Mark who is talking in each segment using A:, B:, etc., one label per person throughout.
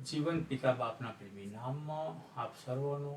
A: જીવન પિતા બાપના પ્રેમી નામમાં આપ સર્વનો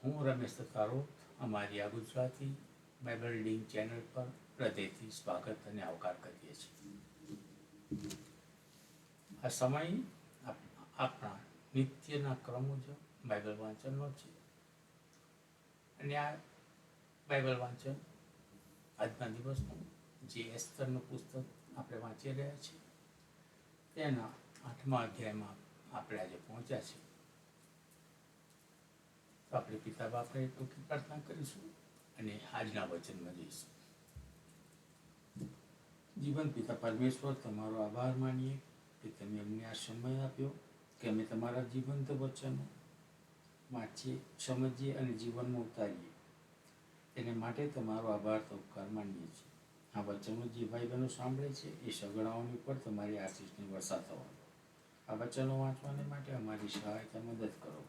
A: હું રમેશ તતારોત અમારી આ ગુજરાતી બાઇબલ રીડિંગ ચેનલ પર હૃદયથી સ્વાગત અને આવકાર કરીએ છીએ. આ સમય આપણા નિત્યના ક્રમ મુજબ બાઇબલ વાંચનનો છે અને આ બાઇબલ વાંચન આજના દિવસનું જે એસ્તરનું પુસ્તક આપણે વાંચી રહ્યા છીએ તેના 8મા અધ્યાયમાં આપણે આજે પહોંચ્યા છીએ. તો આપણે પિતા બાપને ટૂંકી પ્રાર્થના કરીશું અને આજના વચનમાં જઈશું. જીવન પિતા પરમેશ્વર, તમારો આભાર માનીએ કે તમે અમને આ સમય આપ્યો કે અમે તમારા જીવંત વચનો વાંચીએ, સમજીએ અને જીવનમાં ઉતારીએ. તેને માટે તમારો આભાર તો ઉપકાર માનીએ છીએ. આ વચનો જે ભાઈ બહેનો સાંભળે છે એ સગડાઓની ઉપર તમારી આશીષની વર્ષા થવાનો. આ વચનો વાંચવાને માટે અમારી સહાયતા મદદ કરો.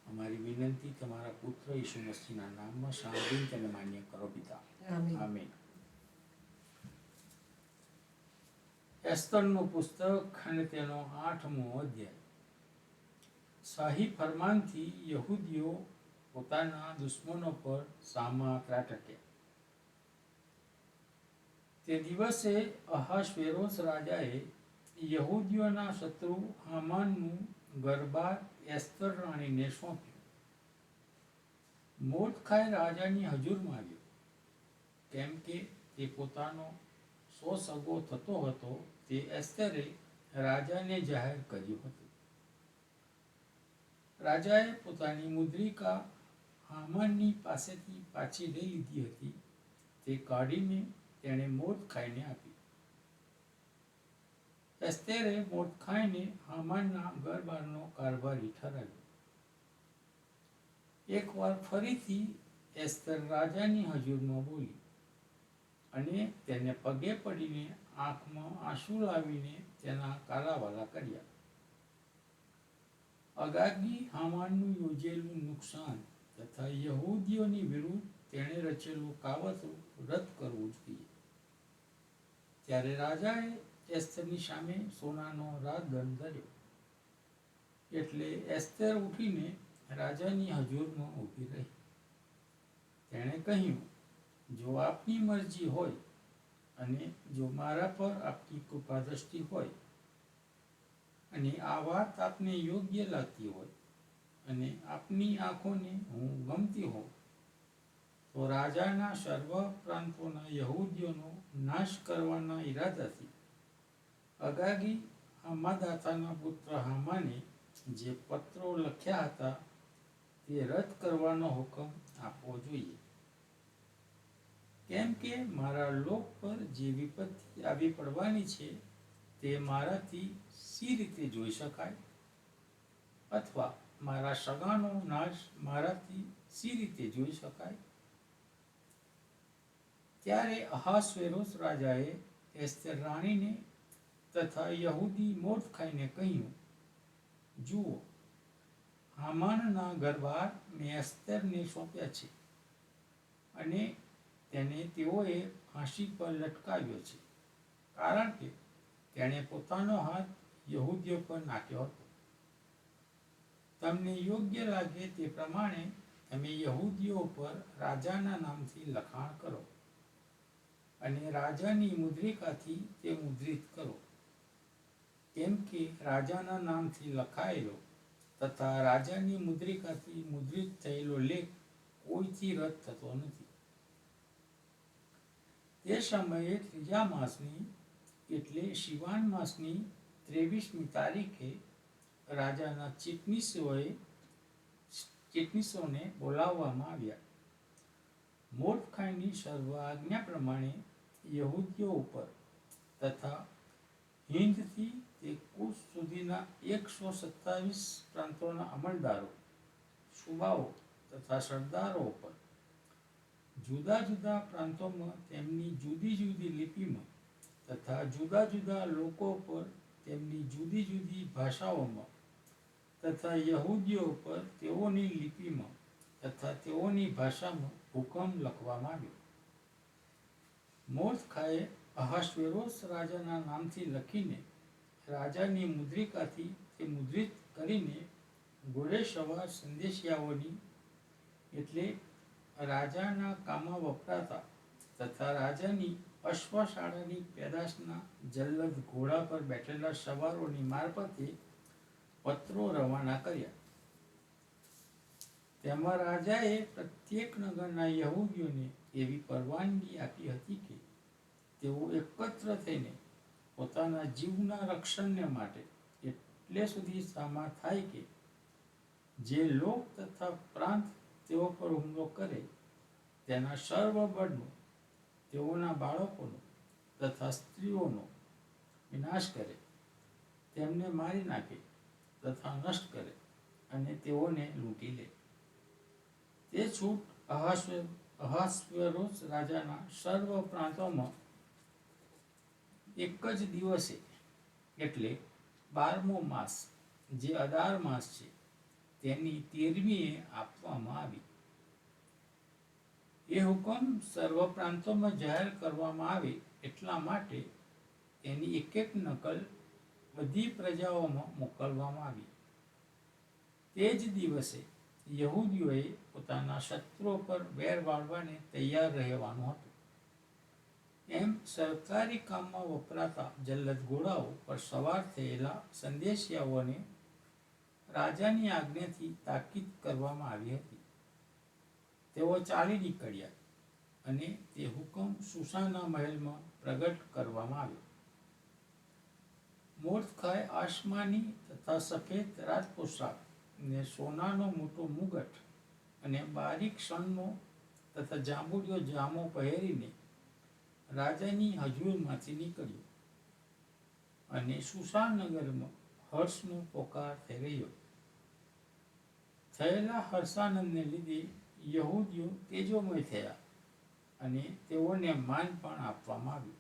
A: અમારી વિનંતી તમારા પુત્ર ઈસુ મસીહના નામમાં સાંભળીને તેને માન્ય કરો પિતા. આમીન. એસ્તરનું પુસ્તક અને તેનો 8મો અધ્યાય. શાહી ફરમાનથી યહૂદીઓ પોતાના દુશ્મનો પર સામા ત્રાટક્યા. તે દિવસે અહાશ્વેરોસ રાજાએ યહૂદીઓના શત્રુ હામાનનું ગરબાર એસ્તર રાણીને સોંપ્યું. મોર્દખાઈ રાજાની હજુરમાં આવ્યો, કેમ કે તે પોતાનો સગો થતો હતો તે એસ્તરે રાજાને જાહેર કર્યું હતું. રાજાએ પોતાની મુદ્રિકા હામાનની પાસેથી પાછી લઈ લીધી હતી. તે કાઢીને તેણે મોર્દખાઈને આપી. એસ્તરે મોર્દખાઈને હામાનના ગરબારનો કારભારી ઠરાવ્યો. એકવાર ફરીથી એસ્તર રાજાની હજુરમાં બોલી અને તેને પગે પડીને આંખમાં આંસુ લાવીને તેના કાલાવાલા કર્યા. અગાગી હામાનનું યોજેલું નુકસાન તથા યહૂદીઓની વિરુદ્ધ તેણે રચેલું કાવતરું રદ કરવું જોઈએ. ત્યારે રાજાએ એસ્તરની સામે સોનાનો રાજદંડ ધર્યો. એટલે એસ્તર ઉઠીને રાજાની હજુરમાં ઊભી રહી. તેણે કહ્યું, જો આપની મરજી હોય અને જો મારા પર આપની કૃપા દ્રષ્ટિ હોય અને આ વાત આપને યોગ્ય લાગતી હોય અને આપની આંખોને હું ગમતી હોઉં, તો રાજાના સર્વ પ્રાંતોના યહૂદીઓનો નાશ કરવાના ઈરાદાથી અગાગી હમાદાતાના પુત્ર હામાને જે પત્રો લખ્યા હતા તે રદ કરવાનો હુકમ આપવો જોઈએ. કેમ કે મારા લોક પર જે વિપત્તિ આવી પડવાની છે તે મારાથી સી રીતે જોઈ શકાય, અથવા મારા સગાનો નાશ મારાથી સી રીતે જોઈ શકાય. ત્યારે અહાશ્વેરોસ રાજાએ એસ્તર રાણીને તથા યહૂદી મોર્દખાઈને કહ્યું, જુઓ, હામાનના ગરબાર મેં એસ્તરને સોંપ્યા છે અને તેને તેઓએ ફાંસી પર લટકાવ્યો છે, કારણ કે તેણે પોતાનો હાથ યહૂદીઓ પર નાખ્યો હતો. તમને યોગ્ય લાગે તે પ્રમાણે તમે યહૂદીઓ પર રાજાના નામથી લખાણ કરો અને રાજાની મુદ્રિકાથી તે મુદ્રિત કરો. કેમ કે રાજાના નામથી લખાયેલો તથા રાજાની મુદ્રિકાથી મુદ્રિત થયેલો લેખ કોઈથી રદ થતો નથી. તે સમયે ત્રીજા માસની એટલે શિવાન માસની 23મી તારીખે રાજાના ચીટનીસોને બોલાવવામાં આવ્યા. મોર્દખાઈની સર્વ આજ્ઞા પ્રમાણે યહૂદીઓ ઉપર તથા હિંદથી તે કુશ સુધીના 127 પ્રાંતોના અમલદારો, સુબાઓ તથા સરદારો ઉપર જુદા જુદા પ્રાંતોમાં તેમની જુદી જુદી લિપિમાં તથા જુદા જુદા લોકો પર તેમની જુદી જુદી ભાષાઓમાં તથા યહૂદીઓ પર તેઓની લિપિમાં તથા તેઓની ભાષામાં હુકમ લખવામાં આવ્યો. મોર્દખાઈએ અહાશ્વેરોસ રાજાના નામથી લખીને રાજાની મુદ્રિકાથી એ મુદ્રિત કરીને ઘોડે સવાર સંદેશિયાઓની એટલે રાજાના કામમાં વપરાતા તથા રાજાની અશ્વશાળાની પેદાશના જલ્લદ ઘોડા પર બેઠેલા સવારોની મારફતે પત્રો રવાના કર્યા. તેમાં રાજાએ પ્રત્યેક નગરના યહૂદીઓને એવી પરવાનગી આપી હતી કે તેઓ એકત્ર થઈને પોતાના જીવના રક્ષણને માટે એટલે સુધી સામા થાય કે જે લોક તથા પ્રાંત તેઓ પર હુમલો કરે તેના સર્વ બળનો, તેઓના બાળકોનો તથા સ્ત્રીઓનો વિનાશ કરે, તેમને મારી નાખે તથા નષ્ટ કરે અને તેઓને લૂંટી લે. તે છૂટ અહાસ્વેરોસ રાજાના સર્વ પ્રાંતોમાં એક જ દિવસે એટલે 12મો માસ, જે અદાર માસ છે, તેની 13મીએ આપવામાં આવી. એ હુકમ સર્વ પ્રાંતોમાં જાહેર કરવામાં આવે એટલા માટે એની એક નકલ બધી પ્રજાઓમાં મોકલવામાં આવી. તે જ દિવસે યહૂદીઓએ પોતાના શત્રુઓ પર વેર વાળવાને તૈયાર રહેવાનું હતું. એમ સરકારી કામમાં વપરાતા જલ્લદ ઘોડાઓ પર સવાર થયેલા સંદેશિયાઓને રાજાની આજ્ઞાથી તાકીદ કરવામાં આવી હતી. તેઓ ચાલી નીકળ્યા અને તે હુકમ સુસાના મહેલમાં પ્રગટ કરવામાં આવ્યો. મોર્દખાય આસમાની તથા સફેદ રાજપોશાક ને સોનાનો મોટો મુગટ અને બારીક શણનો તથા જાંબુડિયો જામો પહેરીને રાજાની હજૂરમાંથી નીકળ્યો અને સુસાનગરમાં હર્ષનો પોકાર થઈ રહ્યો. થયેલા હર્ષાનંદને લીધે યહૂદીઓ તેજોમય થયા અને તેઓને માન પણ આપવામાં આવ્યું.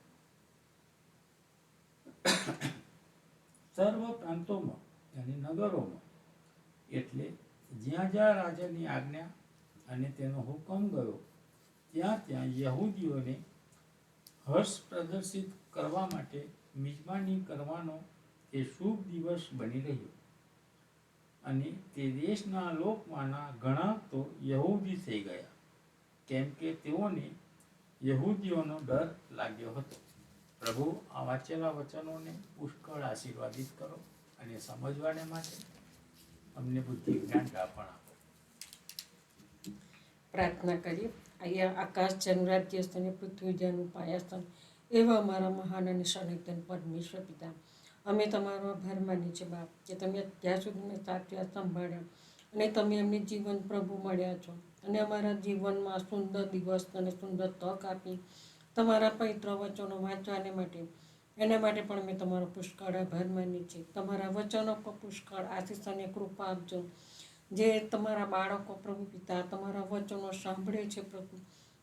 A: સર્વ પ્રાંતોમાં અને નગરોમાં એટલે જ્યાં જ્યાં રાજાની આજ્ઞા અને તેનો હુકમ ગયો ત્યાં ત્યાં યહૂદીઓને હર્ષ પ્રદર્શિત કરવા માટે મિજબાની કરવાનો એ શુભ દિવસ બની રહ્યો. અને તે દેશના લોકમાંના ઘણા તો યહૂદી થઈ ગયા, કેમ કે તેઓને યહૂદીઓનો ડર લાગ્યો હતો. પ્રભુ આ વાંચેલા વચનોને પુષ્કળ આશીર્વાદિત કરો અને સમજવાને માટે અમને બુદ્ધિ જ્ઞાન પણ આપો.
B: પ્રાર્થના કરીએ. અહીંયા આકાશ જનું રાજ્ય સ્થાને પૃથ્વી જનું પાયાસ્થાન એવા અમારા મહાન અને સનાતન પરમેશ્વર પિતા, અમે તમારો આભાર માનીએ છીએ બાપ કે તમે અત્યાર સુધી મેં સાચવ્યા, સંભાળ્યા અને તમે એમને જીવન પ્રભુ મળ્યા છો અને અમારા જીવનમાં સુંદર દિવસ અને સુંદર તક આપી તમારા પવિત્ર વચનો વાંચવાને માટે. એના માટે પણ અમે તમારો પુષ્કળ આભાર માનીએ છીએ. તમારા વચનો પર પુષ્કળ આશીષ અને કૃપા આપજો. જે તમારા બાળકો પ્રભુ પિતા તમારા વચનો સાંભળે છે પ્રભુ,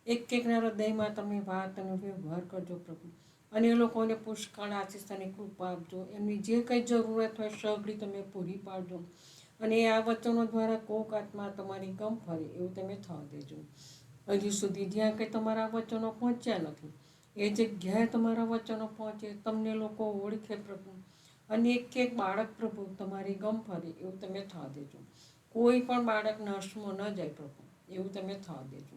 B: એક એકના હૃદયમાં તમે વાત અને વ્યવહાર કરજો પ્રભુ, અને એ લોકોને પુષ્કળ આશીષ અને કૃપા આપજો. એમની જે કંઈ જરૂરત હોય સગળી તમે પૂરી પાડજો અને આ વચનો દ્વારા કોક આત્મા તમારી ગમ ફરે એવું તમે થવા દેજો. હજુ સુધી જ્યાં કંઈ તમારા વચનો પહોંચ્યા નથી એ જગ્યાએ તમારા વચનો પહોંચે, તમને લોકો ઓળખે પ્રભુ, અને એક એક બાળક પ્રભુ તમારી ગમ ફરે એવું તમે થવા દેજો. કોઈ પણ બાળક નાશમાં ન જાય પ્રભુ એવું તમે થવા દેજો.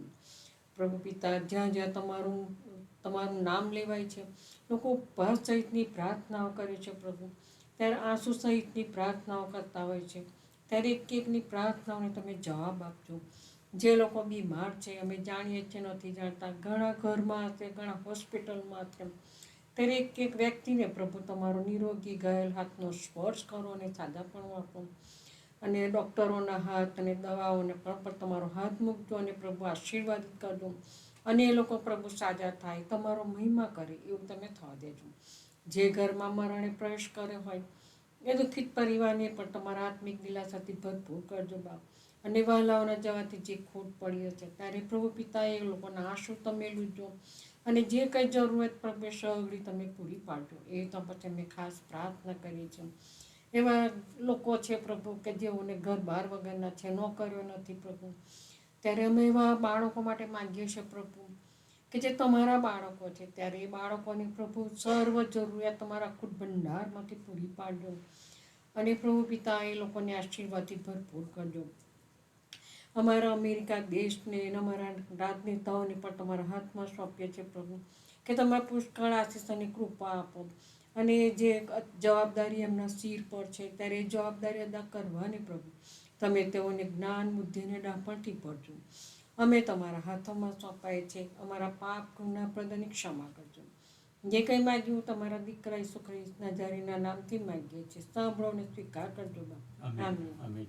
B: પ્રભુ પિતા, જ્યાં જ્યાં તમારું નામ લેવાય છે, લોકો ઉપવાસ સહિતની પ્રાર્થનાઓ કરે છે પ્રભુ, ત્યારે આંસુ સહિતની પ્રાર્થનાઓ કરતા હોય છે, ત્યારે એક એકની પ્રાર્થનાઓને તમે જવાબ આપજો. જે લોકો બીમાર છે, અમે જાણીએ છીએ નથી જાણતા, ઘણા ઘરમાં હશે, ઘણા હોસ્પિટલમાં હશે, ત્યારે એક એક વ્યક્તિને પ્રભુ તમારો નિરોગી ઘાયલ હાથનો સ્પર્શ કરો અને સાજાપણું આપો. અને ડૉક્ટરોના હાથ અને દવાઓને પણ તમારો હાથ મૂકજો અને પ્રભુ આશીર્વાદિત કરજો અને એ લોકો પ્રભુ સાજા થાય, તમારો મહિમા કરે એવું તમે થવા દેજો. જે ઘરમાં મરણે પ્રવેશ કર્યો હોય એ દુઃખિત પરિવારને પણ તમારા આત્મિક દિલાસાથી ભરપૂર કરજો બાપ. અને વહાલાઓના જવાથી જે ખોટ પડી હશે ત્યારે પ્રભુ પિતા એ લોકોના આંસુ તમે લૂજો અને જે કંઈ જરૂરત પ્રભુ સગળી તમે પૂરી પાડજો. એ તો પછી અમે ખાસ પ્રાર્થના કરીએ છીએ. એવા લોકો છે પ્રભુ કે જેઓને ઘર બહાર વગરના છે, નોકરીઓ નથી પ્રભુ, ત્યારે અમે એવા બાળકો માટે માંગીએ છીએ પ્રભુ કે જે તમારા બાળકો છે, ત્યારે એ બાળકોની પ્રભુ સર્વ જરૂરિયાત તમારા ખુદ ભંડારમાંથી પૂરી પાડજો અને પ્રભુ પિતા એ લોકોને આશીર્વાદથી ભરપૂર કરજો. અમારા અમેરિકા દેશને અને અમારા રાજનેતાઓને પણ તમારા હાથમાં સોંપીએ છીએ પ્રભુ, કે તમે પુષ્કળ આશીષ અને કૃપા આપો. અને જે જવાબદારી એમના સિર પર છે ત્યારે એ જવાબદારી અદા કરવાની પ્રભુ તમે તેઓને જ્ઞાન, બુદ્ધિ અને ડાપણથી ભરજો. અમે તમારા હાથોમાં સોંપાય છે. અમારા પાપ, ગુના, પ્રદાની ક્ષમા કરજો. જે કંઈ માગ્યું તમારા દીકરા ઈસુ ખ્રિસ્ત નાઝારીના નામથી માગીએ છીએ. સાંભળો અને સ્વીકાર કરજો.
A: આમેન.
B: આમેન.
A: આમેન.